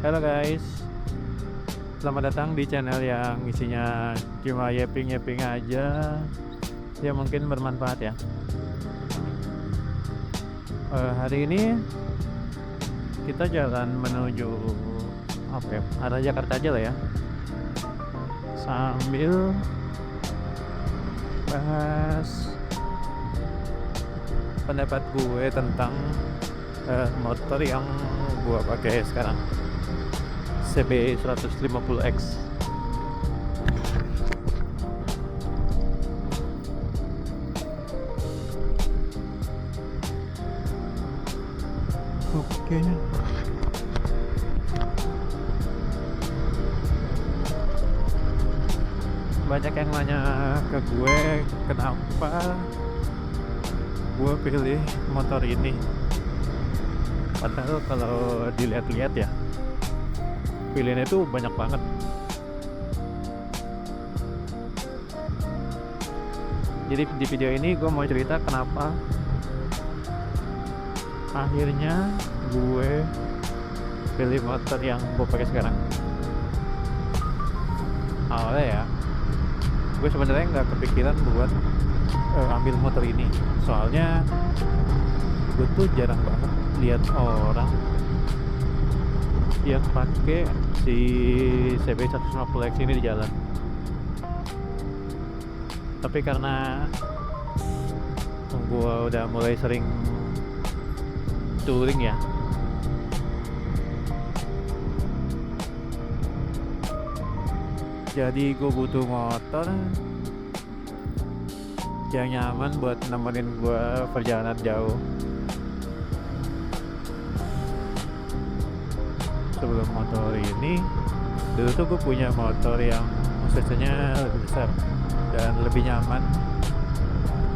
Halo guys, selamat datang di channel yang isinya cuma yapping-yapping aja. Ya mungkin bermanfaat ya. Hari ini kita jalan menuju apa ya? Arah Jakarta aja lah ya. Sambil bahas pendapat gue tentang motor yang gue pakai sekarang, CB 150X. Oke. Banyak yang nanya ke gue kenapa gue pilih motor ini. Padahal kalau dilihat-lihat ya, pilihannya itu banyak banget. Jadi di video ini gue mau cerita kenapa akhirnya gue pilih motor yang gue pakai sekarang. Awalnya ya, gue sebenarnya nggak kepikiran buat ambil motor ini. Soalnya gue tuh jarang banget lihat orang yang pakai si CB 150X ini di jalan. Tapi karena gue udah mulai sering touring ya, jadi gue butuh motor yang nyaman buat nemenin gue perjalanan jauh. Sebelum motor ini, dulu tuh gue punya motor yang cc-nya lebih besar dan lebih nyaman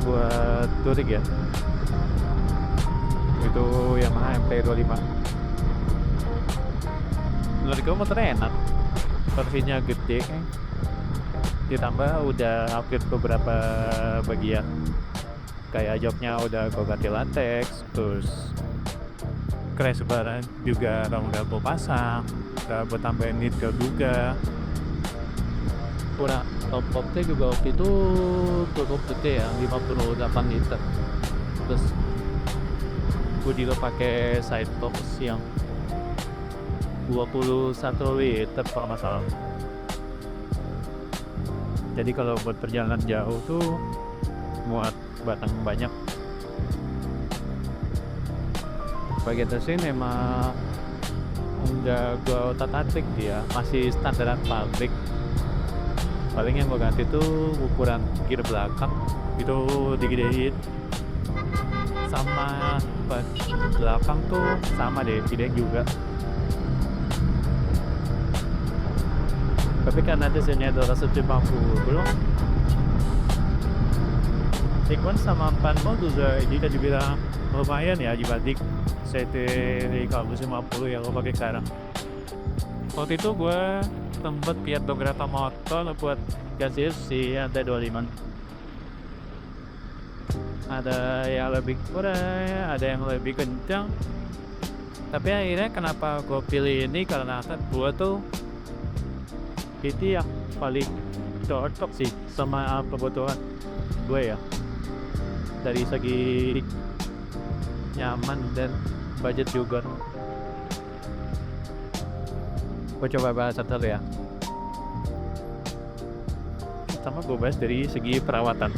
buat touring ya. Itu Yamaha MT-25. Menurut gue motornya enak, torsinya gede, ditambah udah upgrade beberapa bagian, kayak joknya udah gue ganti latex, terus crash bar juga udah gue pasang, udah gue tambahin nitro juga. Kurang top-topnya juga waktu itu cukup gede ya, 58 liter. Terus gue juga pakai side box yang 21 liter kalau nggak salah. Jadi kalau buat perjalanan jauh tuh muat batang banyak. Bagian mesin emang enggak gue otak-atik, dia masih standaran pabrik. Paling yang gue ganti tuh ukuran gear belakang itu digedein, sama ban belakang tuh sama deh, gedein juga. Tapi karena desainnya 250 sequence sama ban mode juga jika dibilang lumayan ya dibanding CT 350 yang gue pakai sekarang. Waktu itu gue sempet lihat beberapa motor buat ganti si MT-25. Ada yang lebih kurang, ada yang lebih kencang. Tapi akhirnya kenapa gue pilih ini, karena gue tuh itu yang paling cocok sih sama kebutuhan gue ya, dari segi nyaman dan budget juga. Gue coba bahas satu ya. Pertama gue bahas dari segi perawatan.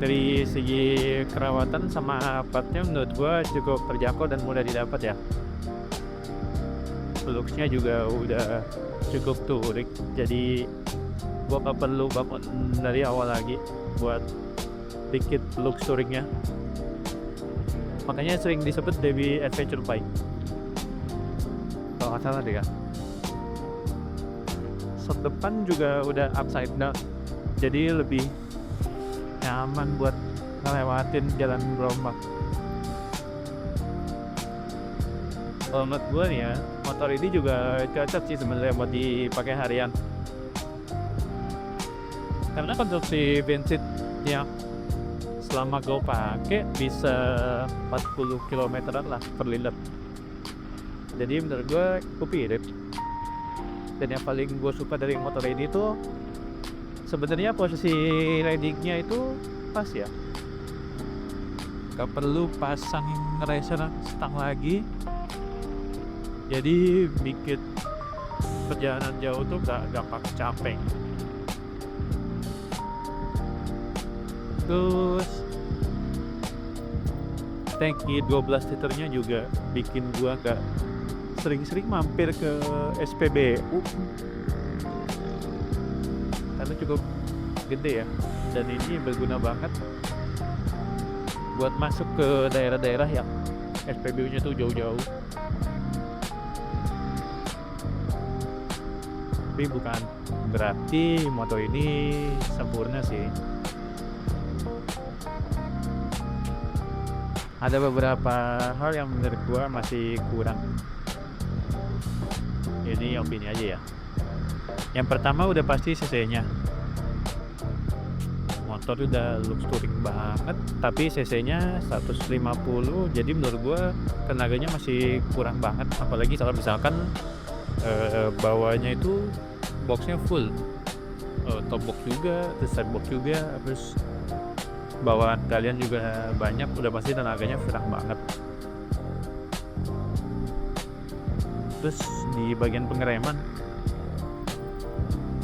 Dari segi perawatan sama partnya menurut gue cukup terjangkau dan mudah didapat ya. Looksnya juga udah cukup touring, jadi gue gak perlu bangun dari awal lagi buat bikin look touringnya. Makanya sering disebut baby adventure bike kalau nggak salah deh ya. Sok depan juga udah upside down, jadi lebih nyaman buat ngelewatin jalan gerombak. Kalau menurut gue nih ya, motor ini juga cocok sih sebenarnya buat dipakai harian, karena konsumsi bensinnya selama gue pakai bisa 40 km lah per liter. Jadi menurut gue cukup irit. Dan yang paling gue suka dari motor ini tuh sebenarnya posisi ridingnya itu pas ya, gak perlu pasang racer stang lagi, jadi bikin perjalanan jauh tuh gak gampang capek. Terus tangki 12 liternya juga bikin gua gak sering-sering mampir ke SPBU karena cukup gede ya, dan ini berguna banget buat masuk ke daerah-daerah yang SPBU-nya tuh jauh-jauh. Tapi bukan berarti motor ini sempurna sih. Ada beberapa hal yang menurut gua masih kurang. Ini opini aja ya. Yang pertama udah pasti cc-nya. Motor udah looks touring banget, tapi cc-nya 150, jadi menurut gua tenaganya masih kurang banget. Apalagi kalau misalkan bawahnya itu boxnya full, top box juga, terus side box juga, terus bawaan kalian juga banyak, udah pasti tenaganya kurang banget. Terus di bagian pengereman,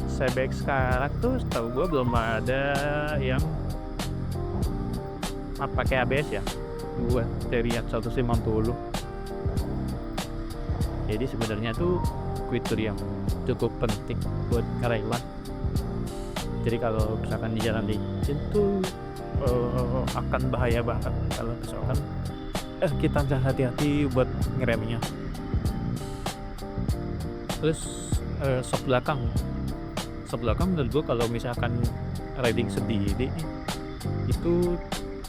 Cybex sekarang tuh setahu gue belum ada yang pakai ABS ya, buat seri yang 150. Jadi sebenarnya tuh fitur yang cukup penting buat ngerailan. Jadi kalau misalkan di jalan licin tuh akan bahaya banget kalau misalkan kita harus hati-hati buat ngeremnya. Terus sok belakang menurut gue kalau misalkan riding sendiri itu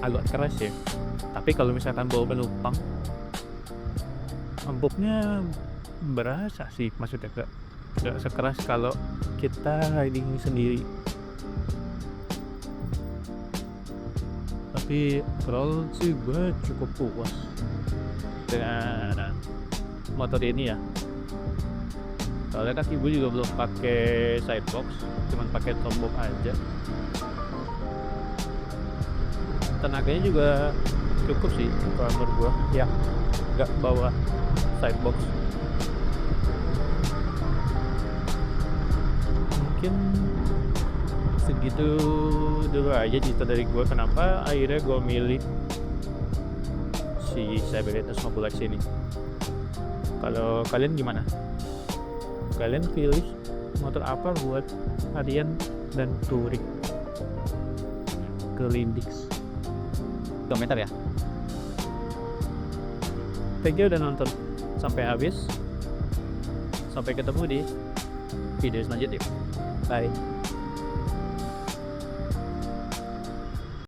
agak keras ya, tapi kalau misalkan bawa penumpang empuknya berasa sih, maksudnya gak sekeras kalau kita riding sendiri. Tapi overall sih gue cukup puas dengan motor ini ya. Soalnya kan ibu juga belum pakai sidebox, cuman pakai top box aja. Tenaganya juga cukup sih kalau menurut gua, ya nggak bawa sidebox. Mungkin segitu dulu aja cerita dari gua kenapa akhirnya gua milih si Cyberjet 50X ini. Kalau kalian gimana? Kalian pilih motor apa buat harian dan touring ke Lindix? Komentar ya. Thank you udah nonton sampai habis. Sampai ketemu di video selanjutnya. Bye.